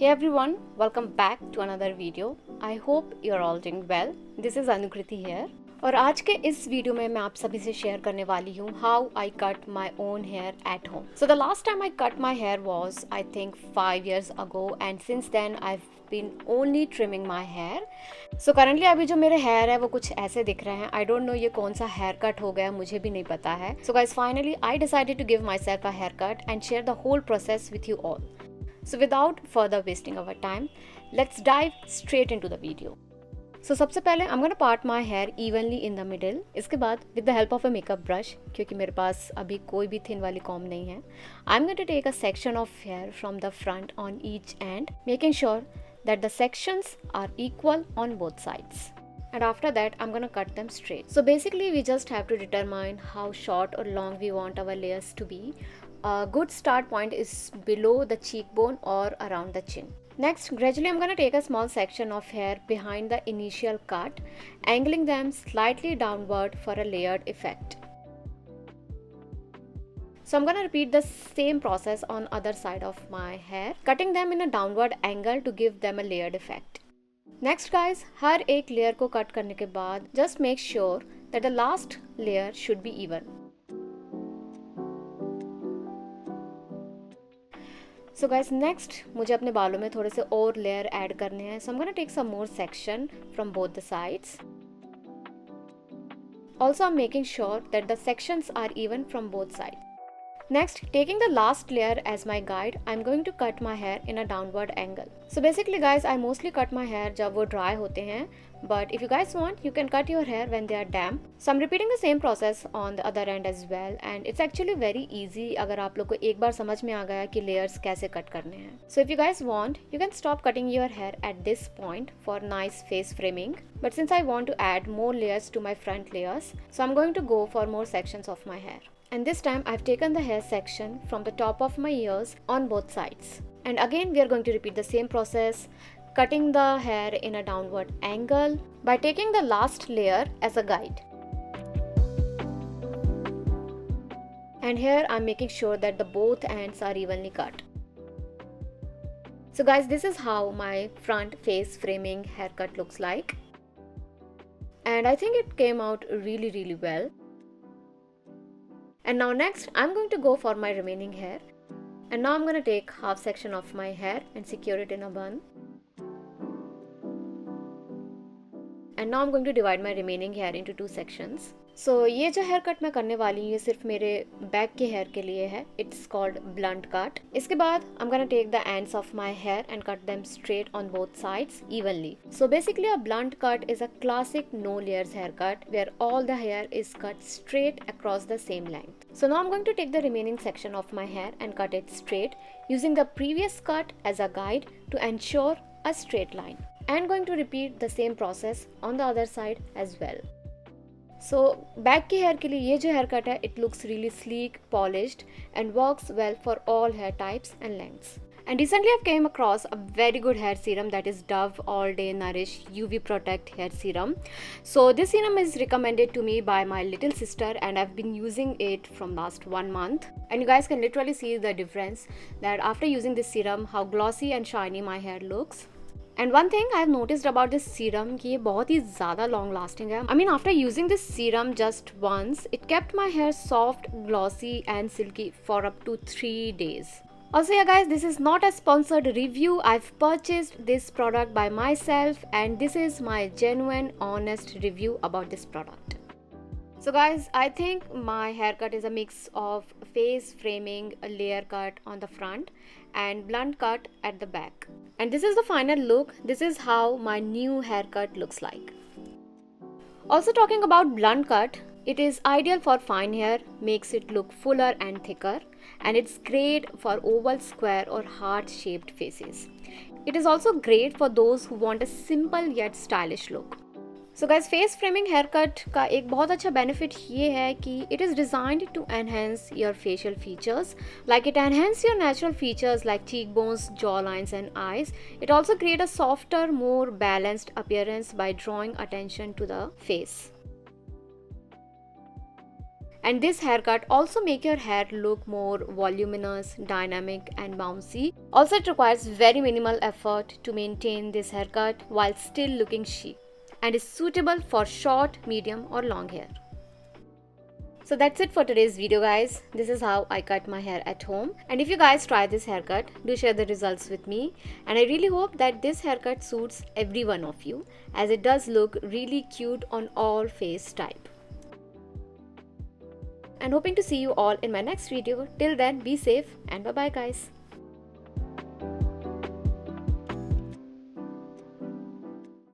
Hey everyone, welcome back to another video. I hope you're all doing well. This is Anukriti here. और आज के इस video में मैं आप सभी से शेयर करने वाली हूँ how I cut my own hair at home. So the last time I cut my hair was I think 5 years ago and since then I've been only trimming my hair. So currently अभी जो मेरे hair है वो कुछ ऐसे दिख रहे हैं. I don't know ये कौन सा hair cut हो गया, मुझे भी नहीं पता है. So guys, finally I decided to give myself a haircut and share the whole process with you all. So without further wasting our time, let's dive straight into the video. So सबसे पहले I'm gonna part my hair evenly in the middle. इसके बाद with the help of a makeup brush, क्योंकि मेरे पास अभी कोई भी thin वाली comb नहीं है, I'm going to take a section of hair from the front on each end, making sure that the sections are equal on both sides. And after that I'm gonna cut them straight. So basically we just have to determine how short or long we want our layers to be. A good start point is below the cheekbone or around the chin. Next, gradually I'm gonna take a small section of hair behind the initial cut, angling them slightly downward for a layered effect. So I'm gonna repeat the same process on other side of my hair, cutting them in a downward angle to give them a layered effect. Next guys, हर एक layer को cut करने के बाद just make sure that the last layer should be even. So guys, next मुझे अपने बालों में थोड़े से और layer add करने हैं. So I'm gonna take some more section from both the sides. Also I'm making sure that the sections are even from both sides. Next, taking the last layer as my guide, I'm going to cut my hair in a downward angle. So basically guys, I mostly cut my hair जब वो dry होते हैं. But if you guys want, you can cut your hair when they are damp. So I'm repeating the same process on the other end as well. And it's actually very easy अगर आप लोग को एक बार समझ में आ गया कि layers कैसे cut करने हैं. So if you guys want, you can stop cutting your hair at this point for nice face framing. But since I want to add more layers to my front layers, so I'm going to go for more sections of my hair. And this time I've taken the hair section from the top of my ears on both sides. And again we are going to repeat the same process, cutting the hair in a downward angle by taking the last layer as a guide. And here I'm making sure that the both ends are evenly cut. So guys, this is how my front face framing haircut looks like. And I think it came out really well. And now next I'm going to go for my remaining hair. And now I'm going to take half section of my hair and secure it in a bun. And now I'm going to divide my remaining hair into two sections. So ये जो hair cut मैं करने वाली हूँ ये सिर्फ मेरे back के hair के लिए है. It's called blunt cut. इसके बाद I'm gonna take the ends of my hair and cut them straight on both sides evenly. So basically a blunt cut is a classic no layers haircut where all the hair is cut straight across the same length. So now I'm going to take the remaining section of my hair and cut it straight using the previous cut as a guide to ensure a straight line. And going to repeat the same process on the other side as well. So back के hair के लिए ये जो haircut है, it looks really sleek, polished and works well for all hair types and lengths. And recently I've came across a very good hair serum that is Dove All Day Nourish UV Protect Hair Serum. So this serum is recommended to me by my little sister and I've been using it from last 1 month. And you guys can literally see the difference that after using this serum, how glossy and shiny my hair looks. And one thing I have noticed about this serum कि ये बहुत ही ज़्यादा long lasting है. I mean after using this serum just once, it kept my hair soft, glossy and silky for up to 3 days. Also yeah guys, this is not a sponsored review. I've purchased this product by myself and this is my genuine honest review about this product. So guys, I think my haircut is a mix of face framing, a layer cut on the front and blunt cut at the back. And this is the final look. This is how my new haircut looks like. Also talking about blunt cut, it is ideal for fine hair, makes it look fuller and thicker, and it's great for oval, square or heart-shaped faces. It is also great for those who want a simple yet stylish look. So guys, face framing haircut का एक बहुत अच्छा benefit ये है कि it is designed to enhance your facial features. Like it enhances your natural features like cheekbones, jawlines and eyes. It also creates a softer, more balanced appearance by drawing attention to the face. And this haircut also make your hair look more voluminous, dynamic and bouncy. Also, it requires very minimal effort to maintain this haircut while still looking chic, and is suitable for short, medium or long hair. So that's it for today's video, guys. This is how I cut my hair at home. And if you guys try this haircut, do share the results with me. And I really hope that this haircut suits every one of you, as it does look really cute on all face type. And hoping to see you all in my next video. Till then, be safe and bye bye, guys.